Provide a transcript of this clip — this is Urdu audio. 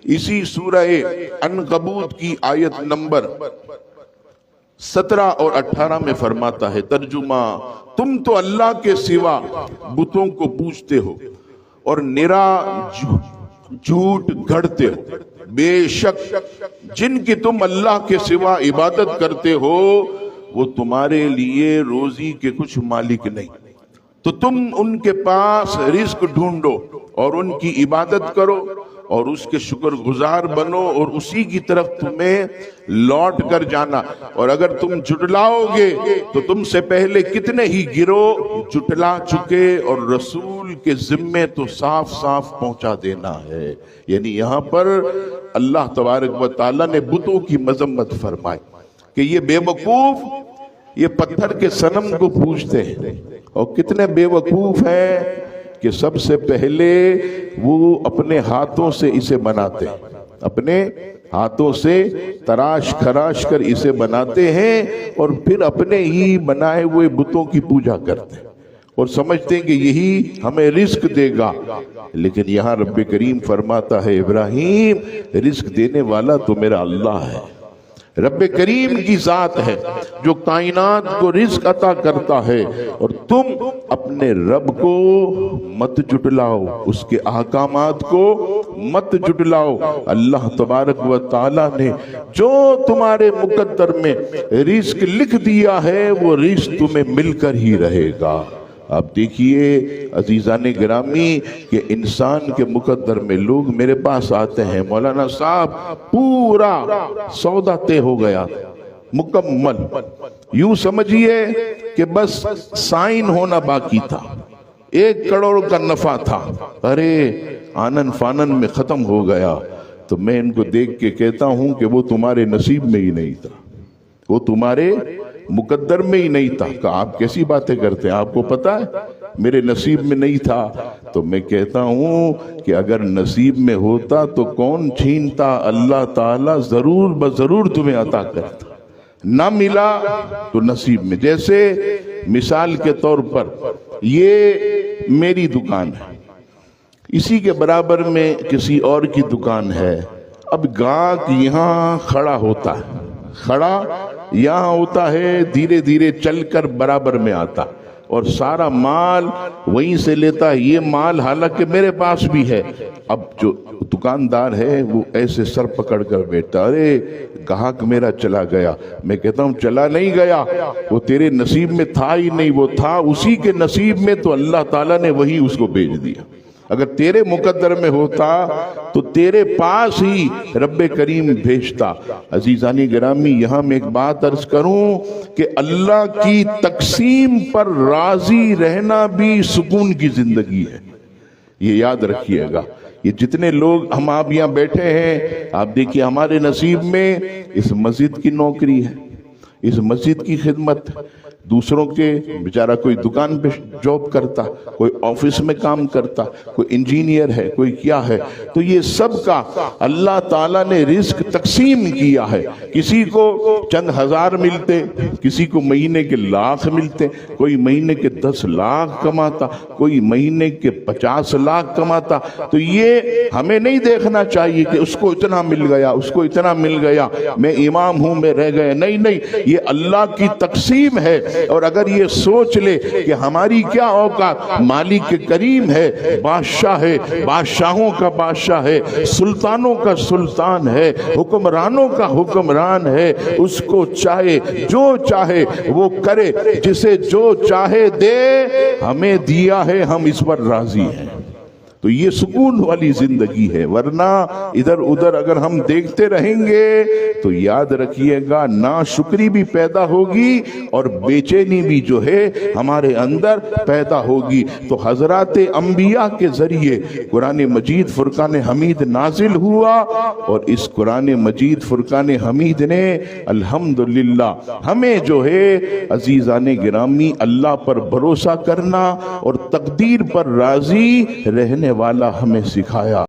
اسی سورہ عنکبوت کی آیت نمبر 17 اور 18 میں فرماتا ہے ترجمہ، تم تو اللہ کے سوا بتوں کو پوجتے ہو اور نرا جھوٹ گھڑتے ہو، بے شک جن کی تم اللہ کے سوا عبادت کرتے ہو وہ تمہارے لیے روزی کے کچھ مالک نہیں، تو تم ان کے پاس رزق ڈھونڈو اور ان کی عبادت کرو اور اس کے شکر گزار بنو اور اسی کی طرف تمہیں لوٹ کر جانا، اور اگر تم جھٹلاؤ گے تو تم سے پہلے کتنے ہی گروہ جھٹلا چکے اور رسول کے ذمے تو صاف صاف پہنچا دینا ہے۔ یعنی یہاں پر اللہ تبارک و تعالیٰ نے بتوں کی مذمت فرمائی کہ یہ بے وقوف یہ پتھر کے صنم کو پوجتے ہیں، اور کتنے بے وقوف ہیں کہ سب سے پہلے وہ اپنے ہاتھوں سے اسے بناتے ہیں، اپنے ہاتھوں سے تراش خراش کر اسے بناتے ہیں اور پھر اپنے ہی بنائے ہوئے بتوں کی پوجا کرتے ہیں اور سمجھتے ہیں کہ یہی ہمیں رزق دے گا۔ لیکن یہاں رب کریم فرماتا ہے ابراہیم، رزق دینے والا تو میرا اللہ ہے، رب کریم کی ذات ہے جو کائنات کو رزق عطا کرتا ہے، اور تم اپنے رب کو مت جھٹلاؤ، اس کے احکامات کو مت جھٹلاؤ۔ اللہ تبارک و تعالیٰ نے جو تمہارے مقدر میں رزق لکھ دیا ہے وہ رزق تمہیں مل کر ہی رہے گا۔ آپ دیکھیے عزیزان گرامی کہ انسان کے مقدر میں لوگ میرے پاس آتے ہیں، مولانا صاحب پورا سودا طے ہو گیا مکمل، یوں سمجھیے کہ بس سائن ہونا باقی تھا، 1 کروڑ کا نفع تھا، ارے آنن فانن میں ختم ہو گیا۔ تو میں ان کو دیکھ کے کہتا ہوں کہ وہ تمہارے نصیب میں ہی نہیں تھا، وہ تمہارے مقدر میں ہی نہیں تھا۔ کہ آپ کیسی باتیں کرتے ہیں، آپ کو پتا ہے میرے نصیب میں نہیں تھا؟ تو میں کہتا ہوں کہ اگر نصیب میں ہوتا تو کون چھینتا، اللہ تعالیٰ ضرور بضرور تمہیں عطا کرتا، نہ ملا تو نصیب میں۔ جیسے مثال کے طور پر یہ میری دکان ہے، اسی کے برابر میں کسی اور کی دکان ہے، اب گاہک یہاں کھڑا ہوتا ہے، کھڑا یہاں ہوتا ہے، دھیرے دھیرے چل کر برابر میں آتا اور سارا مال وہیں سے لیتا ہے، یہ مال حالانکہ میرے پاس بھی ہے۔ اب جو دکاندار ہے وہ ایسے سر پکڑ کر بیٹھتا، ارے گاہک میرا چلا گیا۔ میں کہتا ہوں چلا نہیں گیا، وہ تیرے نصیب میں تھا ہی نہیں، وہ تھا اسی کے نصیب میں، تو اللہ تعالیٰ نے وہی اس کو بھیج دیا۔ اگر تیرے مقدر میں ہوتا تو تیرے پاس ہی رب کریم بھیجتا۔ عزیزان گرامی یہاں میں ایک بات عرض کروں کہ اللہ کی تقسیم پر راضی رہنا بھی سکون کی زندگی ہے، یہ یاد رکھیے گا۔ یہ جتنے لوگ ہم آپ یہاں بیٹھے ہیں، آپ دیکھیے ہمارے نصیب میں اس مسجد کی نوکری ہے، اس مسجد کی خدمت، دوسروں کے بیچارہ کوئی دکان پہ جاب کرتا، کوئی آفس میں کام کرتا، کوئی انجینئر ہے، کوئی کیا ہے، تو یہ سب کا اللہ تعالیٰ نے رزق تقسیم کیا ہے۔ کسی کو چند ہزار ملتے، کسی کو مہینے کے لاکھ ملتے، کوئی مہینے کے 10 لاکھ کماتا، کوئی مہینے کے 50 لاکھ کماتا۔ تو یہ ہمیں نہیں دیکھنا چاہیے کہ اس کو اتنا مل گیا، اس کو اتنا مل گیا، میں امام ہوں میں رہ گئے، نہیں نہیں، یہ اللہ کی تقسیم ہے۔ اور اگر یہ سوچ لے کہ ہماری کیا اوقات، مالک کریم ہے، بادشاہ ہے، بادشاہوں کا بادشاہ ہے، سلطانوں کا سلطان ہے، حکمرانوں کا حکمران ہے، اس کو چاہے جو چاہے وہ کرے، جسے جو چاہے دے، ہمیں دیا ہے، ہم اس پر راضی ہیں۔ تو یہ سکون والی زندگی ہے، ورنہ ادھر ادھر اگر ہم دیکھتے رہیں گے تو یاد رکھیے گا ناشکری بھی پیدا ہوگی اور بے چینی بھی جو ہے ہمارے اندر پیدا ہوگی۔ تو حضرات انبیاء کے ذریعے قرآن مجید فرقان حمید نازل ہوا، اور اس قرآن مجید فرقان حمید نے الحمدللہ ہمیں جو ہے عزیزان گرامی اللہ پر بھروسہ کرنا اور تقدیر پر راضی رہنے والا ہمیں سکھایا۔